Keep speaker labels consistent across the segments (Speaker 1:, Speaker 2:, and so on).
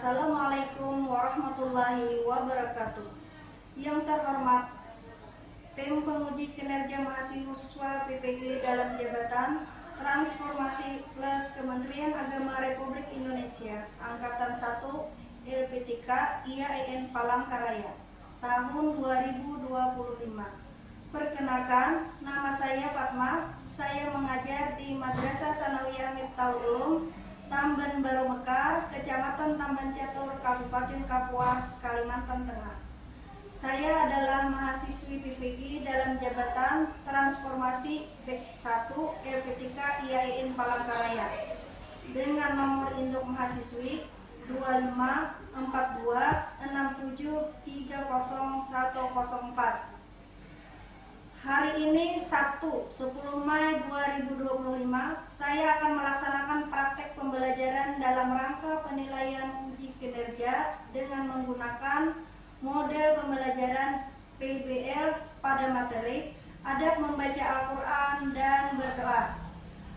Speaker 1: Assalamualaikum warahmatullahi wabarakatuh. Yang terhormat, tim penguji kinerja mahasiswa PPG dalam jabatan Transformasi Plus Kementerian Agama Republik Indonesia Angkatan 1 LPTK IAIN Palangkaraya tahun 2025. Perkenalkan, nama saya Fatma. Saya mengajar di Madrasah Sanawiyah Miftahul Ulum, Tamban Baru Mekar, Kecamatan Tamban Catur, Kabupaten Kapuas, Kalimantan Tengah. Saya adalah mahasiswi PPG dalam jabatan Transformasi B1 LPTK IAIN Palangkaraya dengan nomor induk mahasiswi 254267300104. Hari ini Sabtu 10 Mei 2025, saya akan melaksanakan praktek pembelajaran dalam rangka penilaian uji kinerja dengan menggunakan model pembelajaran PBL pada materi adab membaca Al-Quran dan berdoa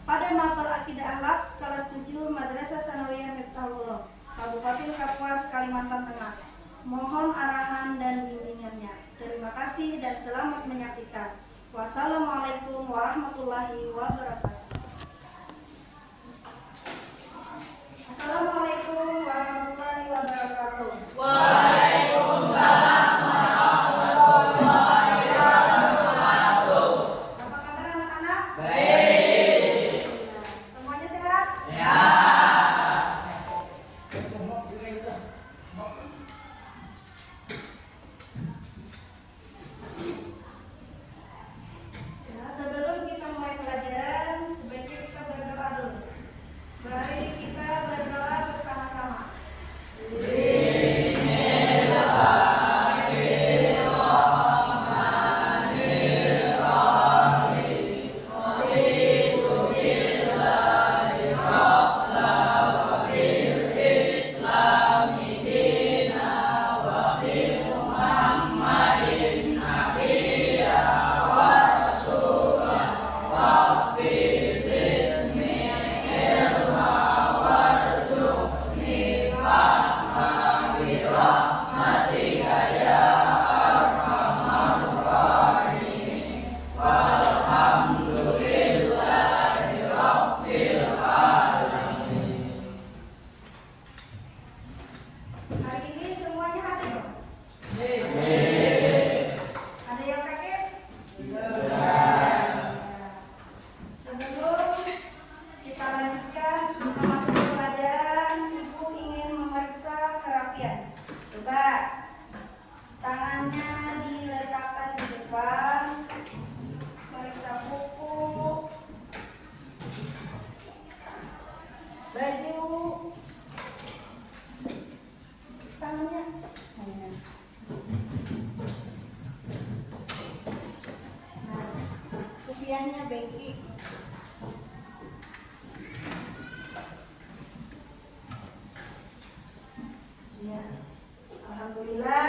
Speaker 1: pada mapel akidah akhlak kelas 7 Madrasah Sanawiyah Miftahul Ulum, Kabupaten Kapuas, Kalimantan Tengah. Mohon arahan dan bimbingannya. Terima kasih dan selamat menyaksikan. Wassalamualaikum warahmatullahi wabarakatuh. Assalamualaikum warahmatullahi wabarakatuh.
Speaker 2: Waalaikumsalam warahmatullahi wabarakatuh.
Speaker 1: Apa kabar anak-anak?
Speaker 2: Baik.
Speaker 1: Semuanya sehat?
Speaker 2: Ya.
Speaker 1: Sebelum kita mulai pelajaran, sebaiknya kita berdoa dulu. Mari kita berdoa bersama-sama. Hari ini semuanya hadir. Ada yang sakit? Sebelum kita lanjutkan masuk ke pelajaran, Ibu ingin memeriksa kerapian. Coba tangannya diletakkan di depan, periksa kuku, baju, tangannya. Nah, kupiahnya bengki. Ya, alhamdulillah,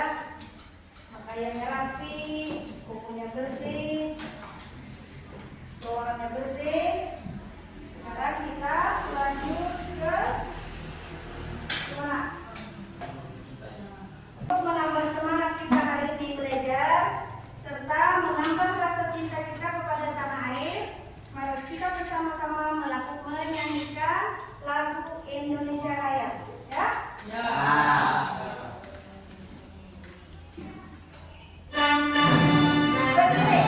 Speaker 1: pakaiannya rapi, kukunya bersih, ruangannya bersih. Sekarang kita lanjut ke mana? Untuk menambah semangat kita hari ini belajar serta menambah rasa cinta kita kepada tanah air, mari kita bersama-sama menyanyikan lagu Indonesia Raya, ya? Berdiri.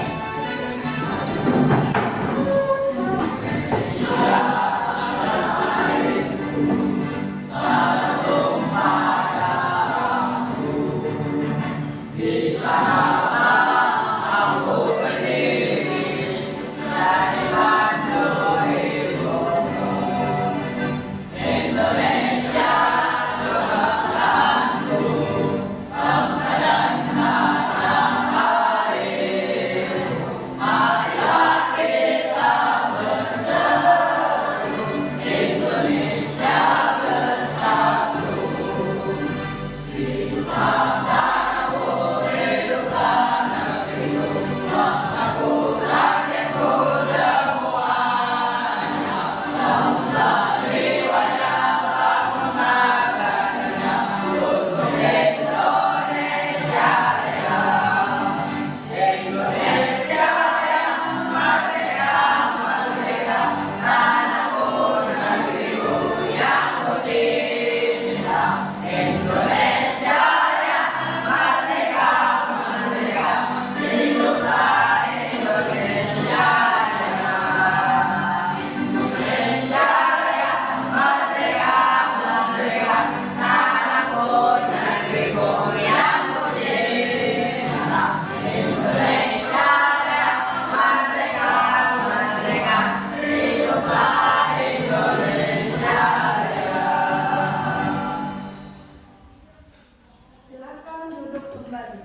Speaker 1: duduk kembali.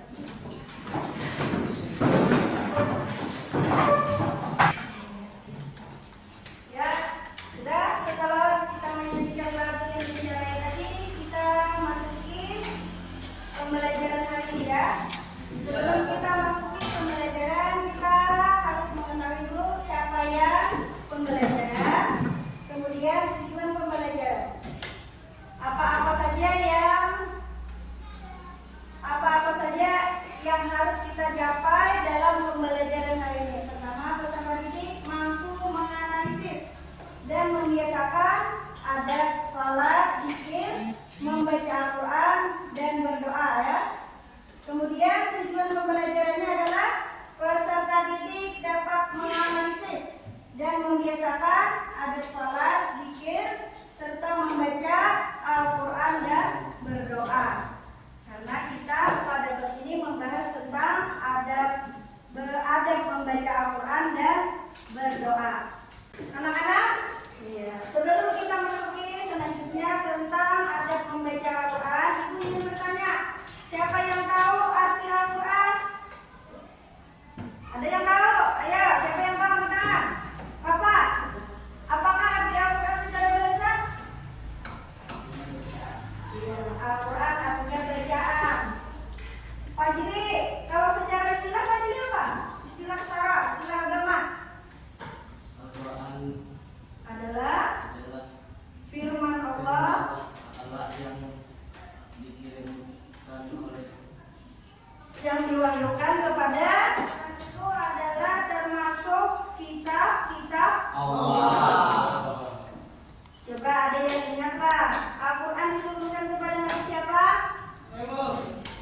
Speaker 1: Ya, sudah setelah kita menyanyikan lagu Indonesia Raya tadi, kita masuki pembelajaran hari ini ya. Sebelum kita masuki pembelajaran, kita harus mengetahui dulu capaian pembelajaran, kemudian tujuan pembelajaran. Apa-apa saja yang harus kita capai dalam pembelajaran hari ini. Pertama, peserta didik mampu menganalisis dan membiasakan adab sholat, zikir, membaca Al-Quran, dan berdoa ya. Kemudian tujuan pembelajarannya adalah peserta didik dapat menganalisis dan membiasakan adab sholat, zikir, serta membaca Al-Quran dan berdoa. Karena kita pada bab ini membahas tentang adab membaca Al-Quran dan berdoa. Anak-anak, sebelum kita masuki selanjutnya tentang adab membaca Al-Quran, Ibu ingin bertanya, siapa yang tahu arti Al-Quran? Ada yang tahu? Ayo, siapa yang tahu bertanya? Bapak, apakah arti Al-Quran secara bahasa? Al-Quran artinya bacaan. Pak Jiri, kalau secara istilah Pak Jiri apa? Istilah syara, istilah agama.
Speaker 2: Al-Quran
Speaker 1: adalah firman Allah
Speaker 2: yang dikirimkan oleh
Speaker 1: yang diwahyukan kepada itu adalah termasuk kitab-kitab Allah. Coba ada yang ingat Pak, Al-Quran diturunkan kepada Nabi siapa?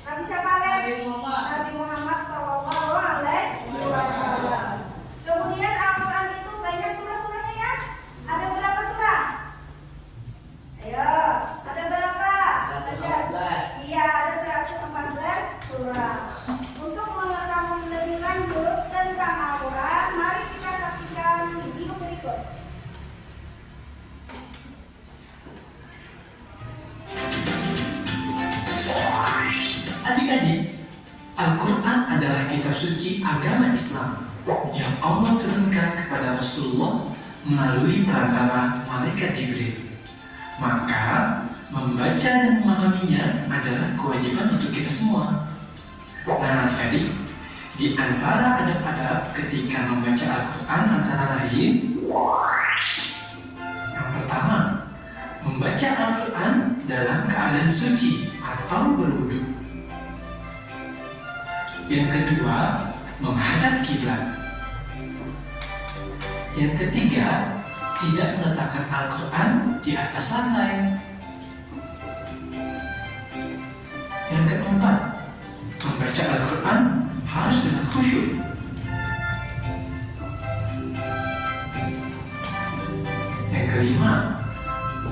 Speaker 1: Nabi siapa Lek? Nabi Muhammad Sallallahu Alaihi Wasallam. Kemudian Al-Quran itu banyak surah-surahnya ya. Ada berapa surah? Ayo, ada berapa?
Speaker 2: 114.
Speaker 1: Iya, ada 114 surah. Untuk mengetahui lebih lanjut tentang Al-Quran, mari kita saksikan video berikut.
Speaker 3: Adik-adik, Al-Quran adalah kitab suci agama Islam yang Allah turunkan kepada Rasulullah melalui perantara malaikat Jibril. Maka, membaca dan memahaminya adalah kewajiban untuk kita semua. Nah, adik-adik, di antara adab-adab ketika membaca Al-Quran antara lain, yang pertama, membaca Al-Quran dalam keadaan suci atau berwudu. Yang kedua, menghadap kiblat. Yang ketiga, tidak meletakkan Al-Quran di atas lantai. Yang keempat, membaca Al-Quran harus dengan khusyuk. Yang kelima,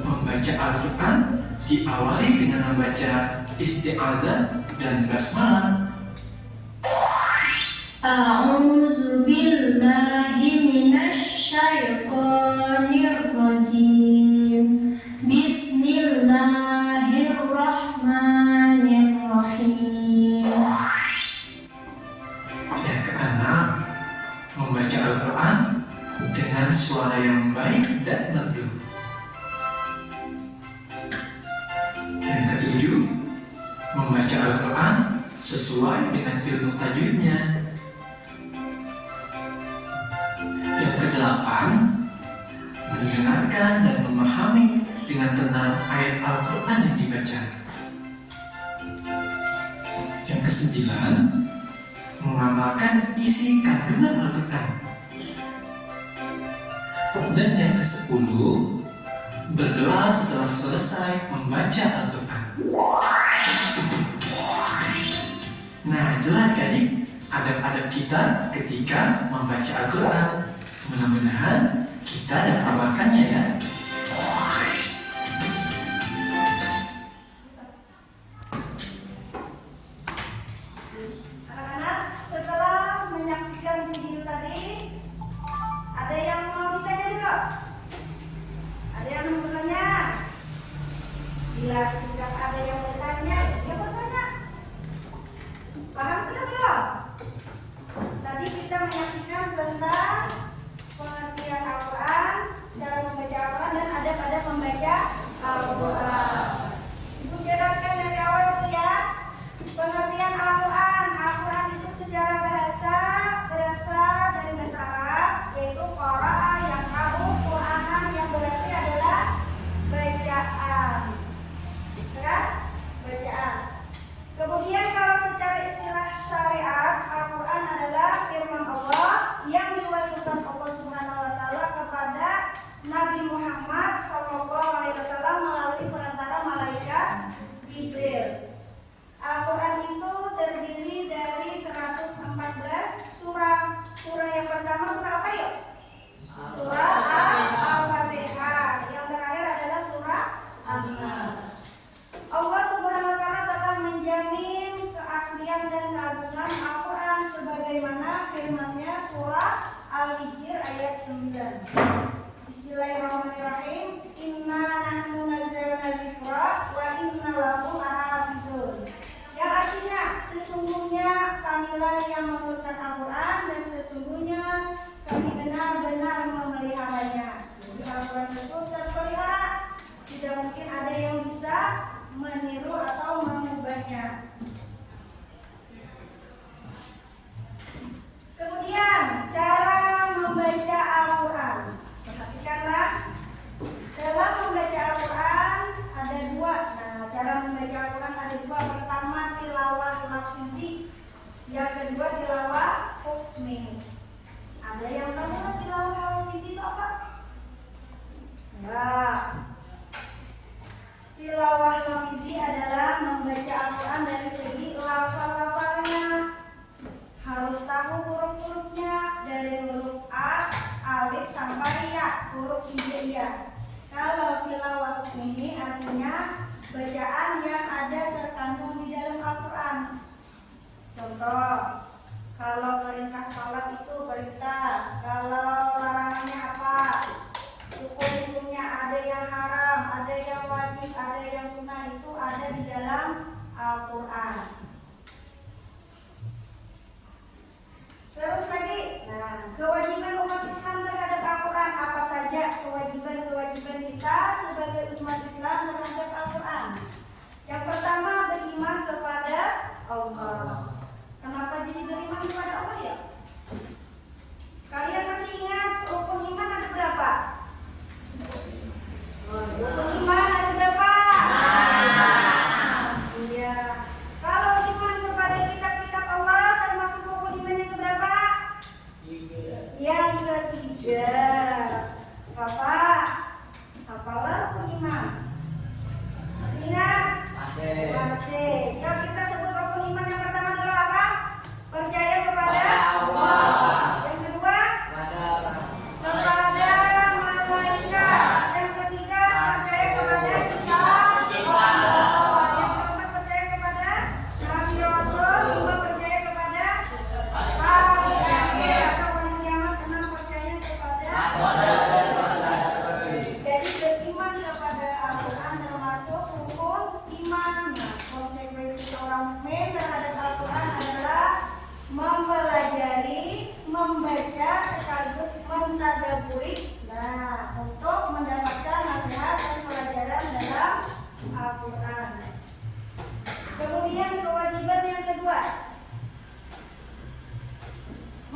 Speaker 3: membaca Al-Quran diawali dengan membaca isti'adzah dan basmalah.
Speaker 4: A'udzu billahi minasy syaithanir rajim. Bismillahirrahmanirrahim.
Speaker 3: Yang keenam, membaca Al-Quran dengan suara yang baik dan merdu. Yang ketujuh, membaca Al-Quran sesuai dengan ilmu tajwidnya. Yang kedelapan, mendengarkan dan memahami dengan tenang ayat Al-Quran yang dibaca. Yang kesembilan, mengamalkan isi kandungan Al-Quran. Dan yang kesepuluh, berdoa setelah selesai membaca Al-Quran. Nah, itulah adik-adik adab-adab kita ketika membaca Al-Quran. Mudah-mudahan kita dapat mengamalkannya ya.
Speaker 1: Anak-anak, setelah menyaksikan video tadi, ada yang mau ditanya dulu? Ada yang mau bertanya? Bila tidak ada yang bertanya, ya bertanya.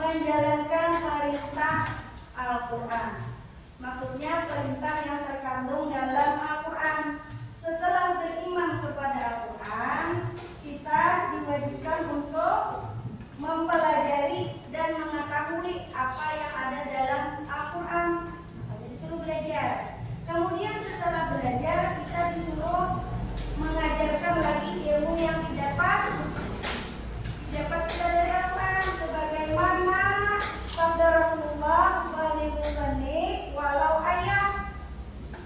Speaker 1: menjalankan perintah Al-Quran. Maksudnya perintah yang terkandung dalam Al-Quran. Setelah beriman kepada Al-Quran, kita diwajibkan untuk mempelajari dan mengetahui apa yang ada dalam Al-Quran. Jadi disuruh belajar. Kemudian setelah belajar, kita disuruh mengajarkan lagi ilmu yang didapat kita dari Al-Quran, sebagaimana sabda Rasulullah balighuni walau ayat,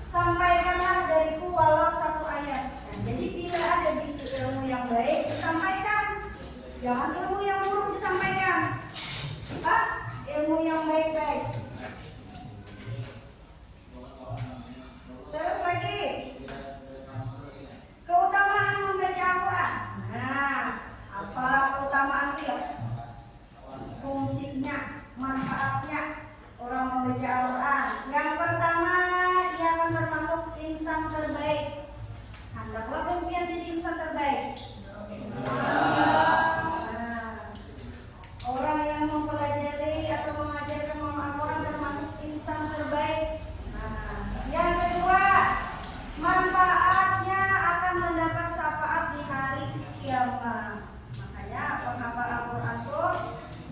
Speaker 1: sampaikanlah dariku walau satu ayat. Nah, jadi bila ada bisu ilmu yang baik disampaikan, jangan ilmu yang buruk disampaikan. Ilmu yang baik-baik. Terus lagi, keutamaan membaca Al-Quran. Nah, apa keutamaan itu? Fungsinya, manfaatnya orang membaca Al-Quran. Yang pertama, ia akan termasuk insan terbaik. Hendaklah berniat jadi insan terbaik. Orang yang mempelajari atau mengajarkan Al-Quran termasuk insan terbaik. Yang kedua, manfaatnya akan mendapat syafaat di hari kiamat. Makanya penghafal Al-Quran itu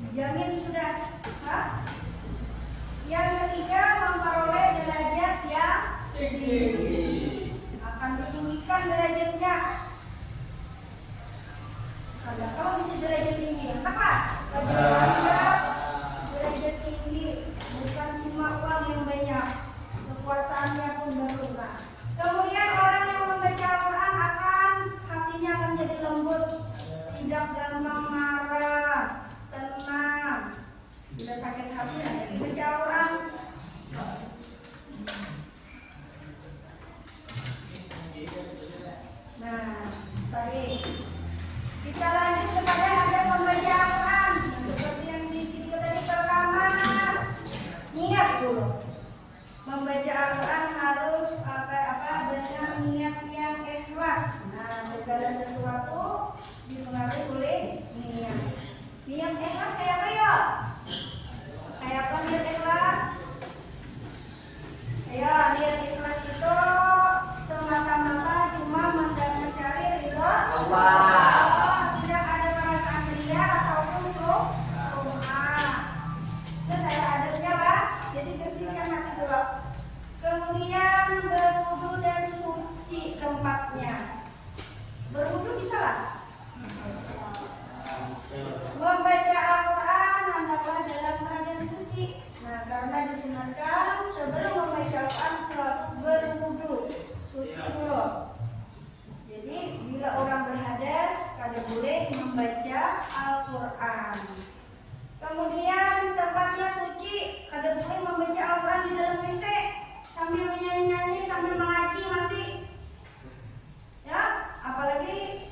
Speaker 1: dijamin sudah. Yang ketiga, memperoleh derajat yang tinggi. Akan ditinggikan derajatnya. Kalau bisa derajat tinggi, apa? Derajat tinggi, bukan cuma uang yang banyak, kekuasaannya pun berubah. Kemudian orang yang membaca Al-Quran hatinya akan jadi lembut, tidak gampang marah, tenang. Bila sakit hati ada yang baca Al-Quran. Nah, tadi kita lanjut kepada ada membaca Al-Quran. Seperti yang di video tadi, pertama niat dulu. Membaca Al-Quran harus dengan niat yang ikhlas. Nah, segala sesuatu dipengaruhi oleh niat. Niat ikhlas kayak apa ya? Kayak apa niat ikhlas? Ya, niat ikhlas itu semata-mata cuma mencari ridho Allah. Tidak ada perasaan ria ataupun sum'ah. Itu kayak adabnya, Pak. Jadi bersihkan hati dulu. Kemudian berwudu dan suci tempatnya. Berwudu bisa lah. Membaca Al-Quran hendaklah dalam keadaan suci. Nah, karena disunatkan sebelum membaca Al-Quran selalu berwudu, suci dulu. Jadi bila orang berhadas, kada boleh membaca Al-Quran. Kemudian tempatnya suci, kada boleh membaca Al-Quran di dalam WC sambil menyanyi-nyanyi, sambil mengaji nanti. Ya, apalagi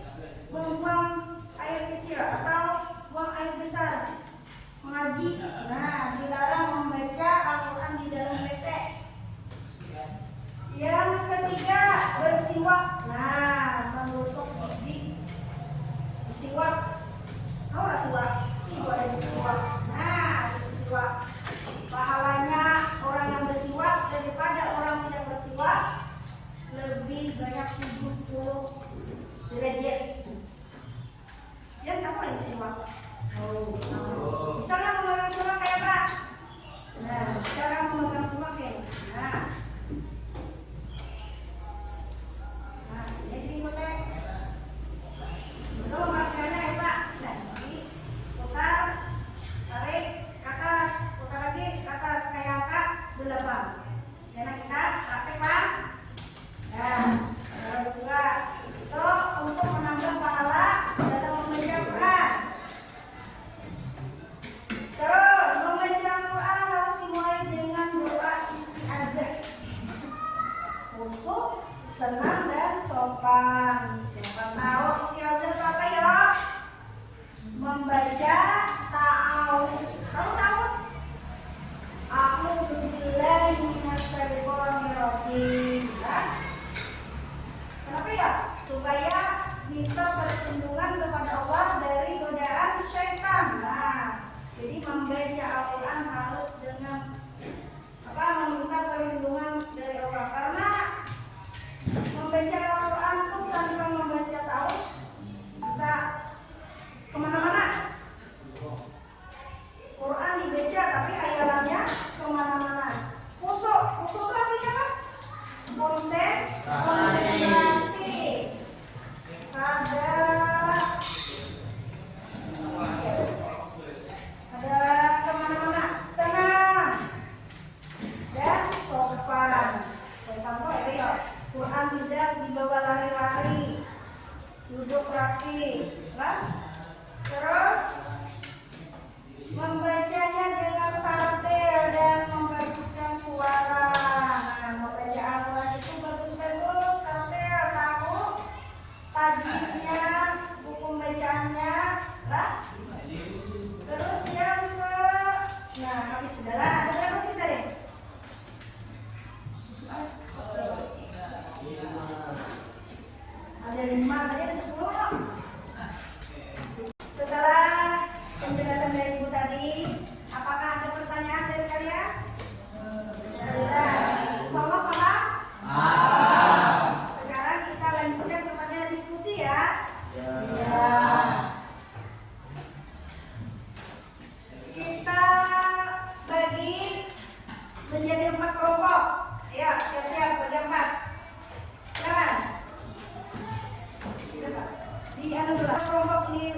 Speaker 1: buang air kecil atau buang air besar mengaji. Nah, dilarang membaca Al-Quran di dalam WC. Yang ketiga, bersiwak. Nah, menggosok gigi. Bersiwak. Tahu nggak siwak? Ibu ada bersiwak. Nah, bersiwak. Pahalanya orang yang bersiwak daripada orang tidak bersiwak lebih banyak 70 derajat. Ya, tahu nggak bersiwak? Misalnya memegang siwak kayak apa? Nah, cara memegang siwak kayak nah, ini pinggulnya. Betul, markernya ya Pak. Nah, jadi putar, tarik ke atas, putar lagi ke atas kayak angka 8. Karena kita praktek Pak. Nah, terus juga itu untuk menambah pahala dalam membaca Al-Quran. Terus membaca Al-Quran harus dimulai dengan doa isti'adzah. Khusyuk, tenang dan sopan. Siapa tahu isti'adzah itu apa ya? Membaca ta'awuz. Tahu ta'awuz? A'udzu billahi minasyaitonir rajim. Kenapa ya? Supaya minta perlindungan kepada Allah dari godaan syaitan. Nah, jadi membaca Al-Quran harus dengan meminta perlindungan dari Allah, karena membaca Al-Quran itu tanpa membaca taus bisa kemana-mana. Quran dibaca tapi hayalannya kemana-mana. Kusuk itu artinya apa? Konsentrasi. Ada kemana-mana, tenang dan sopan. Sopan tuh ya, Quran tidak dibawa lari-lari, duduk rapi, lah. Terus membacanya dengan tartil dan membaguskan suara. Nah, membaca Al-Quran itu bagus-bagus, tartil, tahu tajwidnya, buku bacaannya, lah. Terus yang ke, nah habis sudah lah. Ada berapa sih tadi? Ada 5, tadi ada 10. Setelah penjelasan dari Ibu tadi, apakah ada pertanyaan dari kalian? Ada. Insyaallah paham? Sekarang kita lanjutkan kepada diskusi ya. Ya. Kita bagi menjadi 4 kelompok. Ya, siap-siap bagi 4. Jangan. Di kelompok ini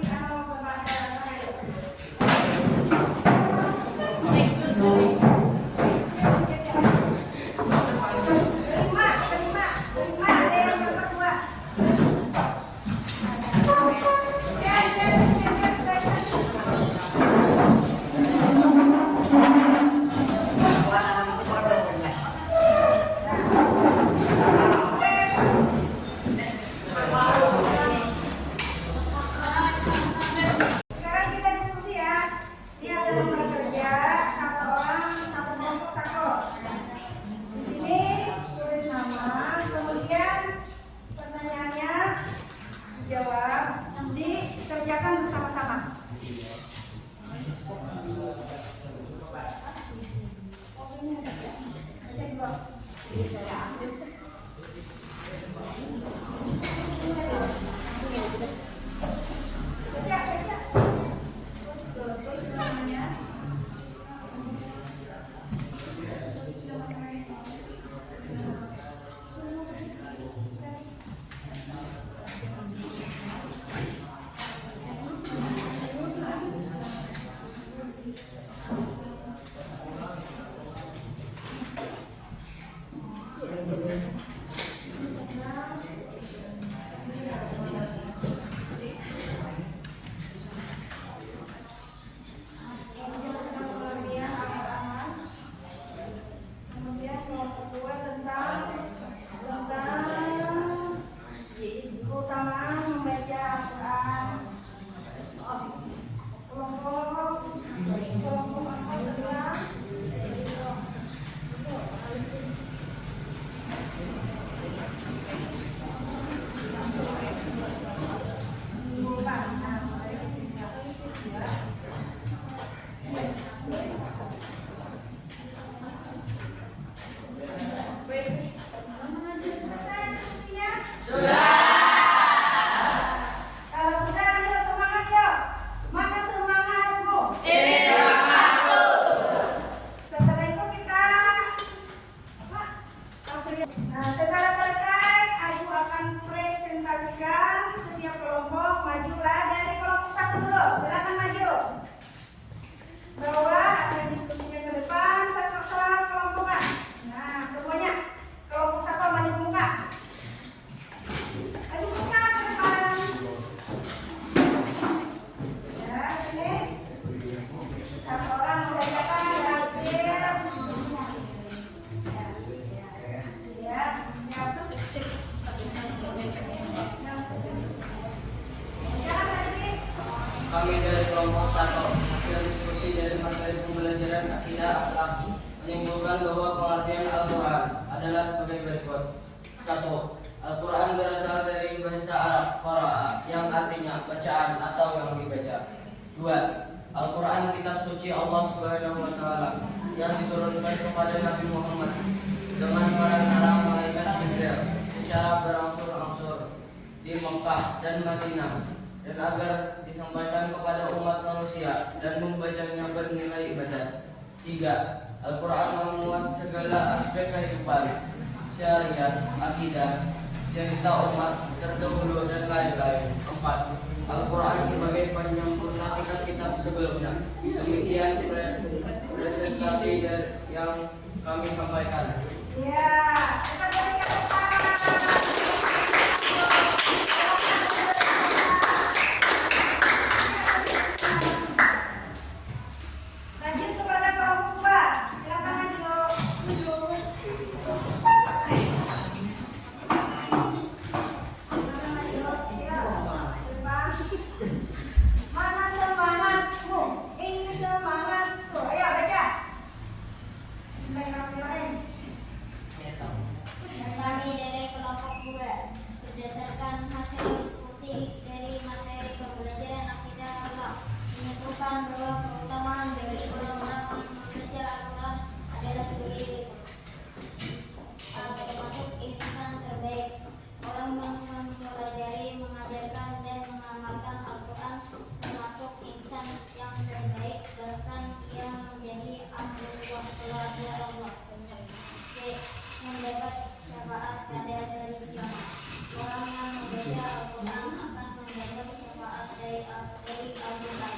Speaker 2: Kami dari kelompok 1 hasil diskusi dari materi pembelajaran akidah akhlak menyimpulkan bahwa pengertian Al-Quran adalah sebagai berikut. 1. Al-Quran berasal dari bahasa Arab qara'a yang artinya bacaan atau yang dibaca. 2. Al-Quran kitab suci Allah Subhanahu wa Ta'ala yang diturunkan kepada Nabi Muhammad dengan para malaikat Jibril secara berangsur-angsur di Mekah dan Madinah, dan agar disampaikan kepada umat manusia dan membacanya bernilai ibadah. 3. Al-Quran memuat segala aspek kehidupan, syariat, akidah, cerita umat terdahulu dan lain-lain. 4. Al-Quran sebagai penyempurna kitab-kitab sebelumnya. Demikian presentasi yang kami sampaikan.
Speaker 1: Ya, kita berikan tepuk tangan. Lanjut kepada kelompok 2. Silakan lanjut. Silakan lanjut. Ya, depan. Mana semangatmu? Ini semangatku. Ayo baca. Bismillahirrahmanirrahim.
Speaker 5: Kami dari kelompok 2 berdasarkan hasil diskusi dari materi pembelajaran akidah Allah menyimpulkan bahwa keutamaan dari orang-orang yang membaca Al-Quran adalah sebagai berikut. Termasuk insan terbaik orang yang mempelajari, mengajarkan dan mengamalkan Al-Quran, termasuk insan yang terbaik, bahkan ia menjadi ahlullah keluarga Allah. Mendapat syafaat pada hari kiamat. Orang yang membaca Al-Quran akan mendapat syafaat dari Al-Quran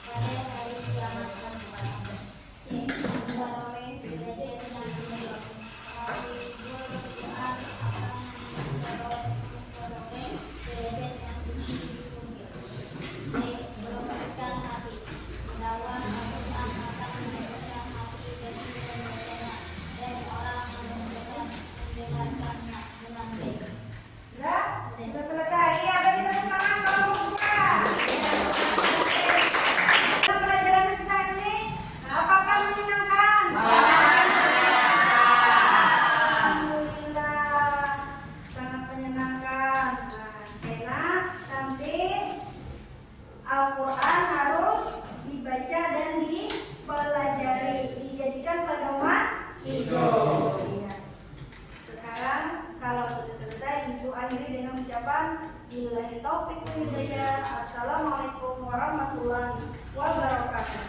Speaker 5: pada hari kiamat nanti. Barore derajat yang tinggi. Al-Quran akan mendapat derajat yang tinggi di surga. Berobatan hati. Bahwa Al-Quran akan mendapatkan hati bagi pembacanya dan orang yang mendengarkannya dengan baik.
Speaker 1: Sudah selesai. Iya, beri tepuk tangan kelompok 2. Pelajaran kita ini apakah menyenangkan? Alhamdulillah, sangat menyenangkan. Karena nanti Al-Quran harus dibaca dan dipelajari, dijadikan pedoman hidup. Iya. Sekarang kalau sudah selesai, Ibu akhiri dengan ucapan billahi taufiq wal hidayah. Assalamualaikum warahmatullahi wabarakatuh.